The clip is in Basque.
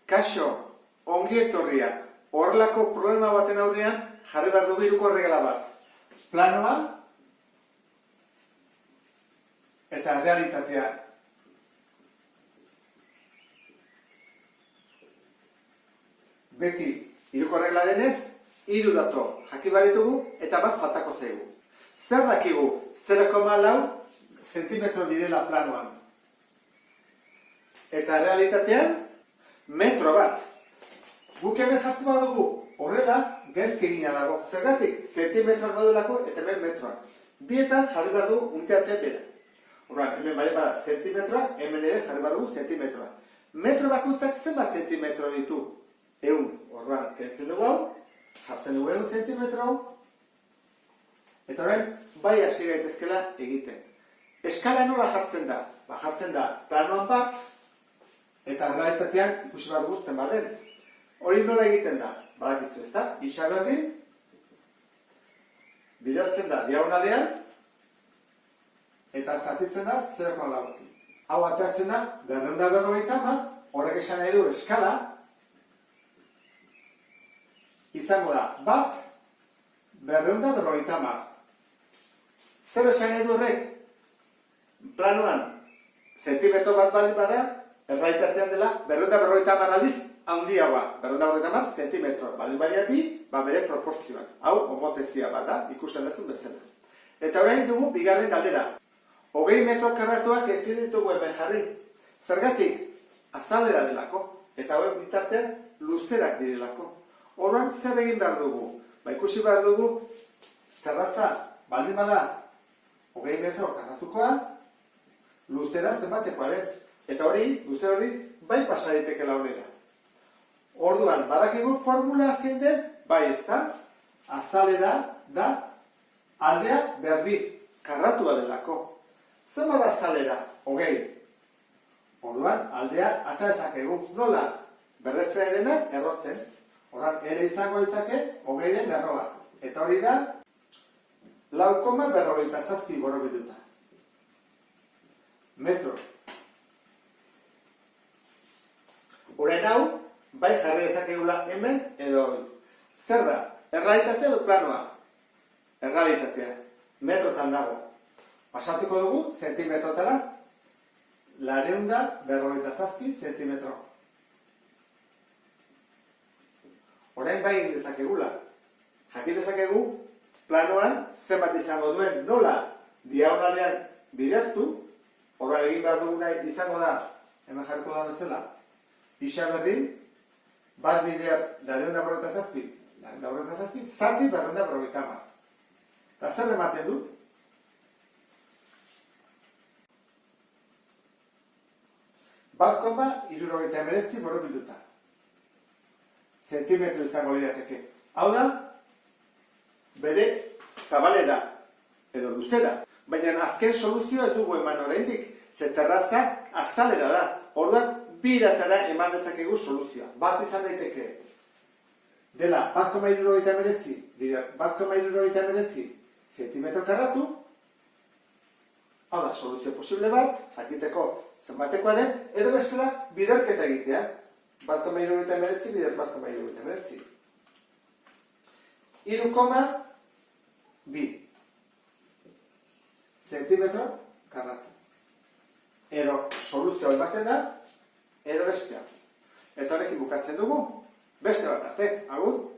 Kaixo, ongi etorria, horrelako problema baten aurrean jarri behar dugu hirukorregela bat. Planoa eta realitatea. Beti hirukorregela denez, hiru dato jakin behar ditugu eta bat faltako zaigu. Zer dakigu 0,4 zentimetro direla planoan. Eta realitatean, metro bat. Guk hemen jartzen badugu, horrela, gaizki egina dago. Zergatik, zentimetroak daudelako eta hemen metroak. Bietan jarri behar dugu unteatean bera. Horran, hemen bale bada zentimetroak, hemen ere jarri behar dugu zentimetroak. Metro bakuntzak zenbat zentimetro ditu? 100. Horran, kentzen dugu hau, jartzen dugu 100 zentimetro hau. Eta horren, bai hasi gaitezkela egiten. Eskala nola jartzen da? Jartzen da planoan bat, eta realitatean ikusi behar dugu zenbat den. Hori nola egiten da? Badakizu ez da? Isa berdin, bidertzen da diagonalean, eta zatitzen da 0,4. Hau ateratzen da 250, horrek esan nahi du eskala, izango da bat, 250. Zer esan nahi du horrek? Planoan, zentimetro bat bali bada, erraitatean dela, 250 aldiz handiagoa, 250 zentimetro. Bali baina bi, bere proporzioan. Hau, homotezia bat da, ikusten duzun bezala. Eta orain dugu, bigarren galdera. 20 metro karratuak ezin ditugu hemen jarri. Zergatik, azalera delako. Eta hauek bitartean, luzerak direlako. Orduan, zer egin behar dugu? Ikusi behar dugu, terraza, baldin bada, 20 metro karratukoa, luzera zenbatekoa den. Eta hori, luze hori, bai pasa daitekela honera. Orduan, badakigu formula zein den, bai ez da, azalera da aldea berbi, karratua delako. Zenbat azalera? 20. Orduan, aldea ata ezakegu. Nola? Berretzea dena errotzen. Orduan, ere izango izake, 20-ren erroa. Eta hori da, 4,47 borobilduta. Metro. Orain hau, bai jarri dezakegula hemen edo hori. Zer da? Errealitatea edo planoa? Errealitatea. Metrotan dago. Pasatuko dugu zentimetrotara, 457 zentimetro. Orain bai egin dezakegula. Jakin dezakegu, planoan zenbat izango duen nola diagonalean bidertu, horra egin behar duguna izango da, hemen jarriko da bezala, isa berdin, bat bider 457, zati 450. Eta zer ematen du? Bat koma 69 borobilduta. Zentimetro izango lirateke. Hau da, bere zabalera edo luzera. Baina azken soluzio ez dugu eman oraindik, ze terraza azalera da. Orduan, biratara eman dezakegu soluzioa. Bat izan daiteke dela 1,69 zentimetro karratu. Hau da, soluzio posible bat, jakiteko zenbatekoa den, edo bestela biderketa egitea. 1,69 bider 1,69. 3,2 zentimetro karratu. Edo soluzioa ematen da, edo bestea. Eta horrekin bukatzen dugu, beste bat arte, agur!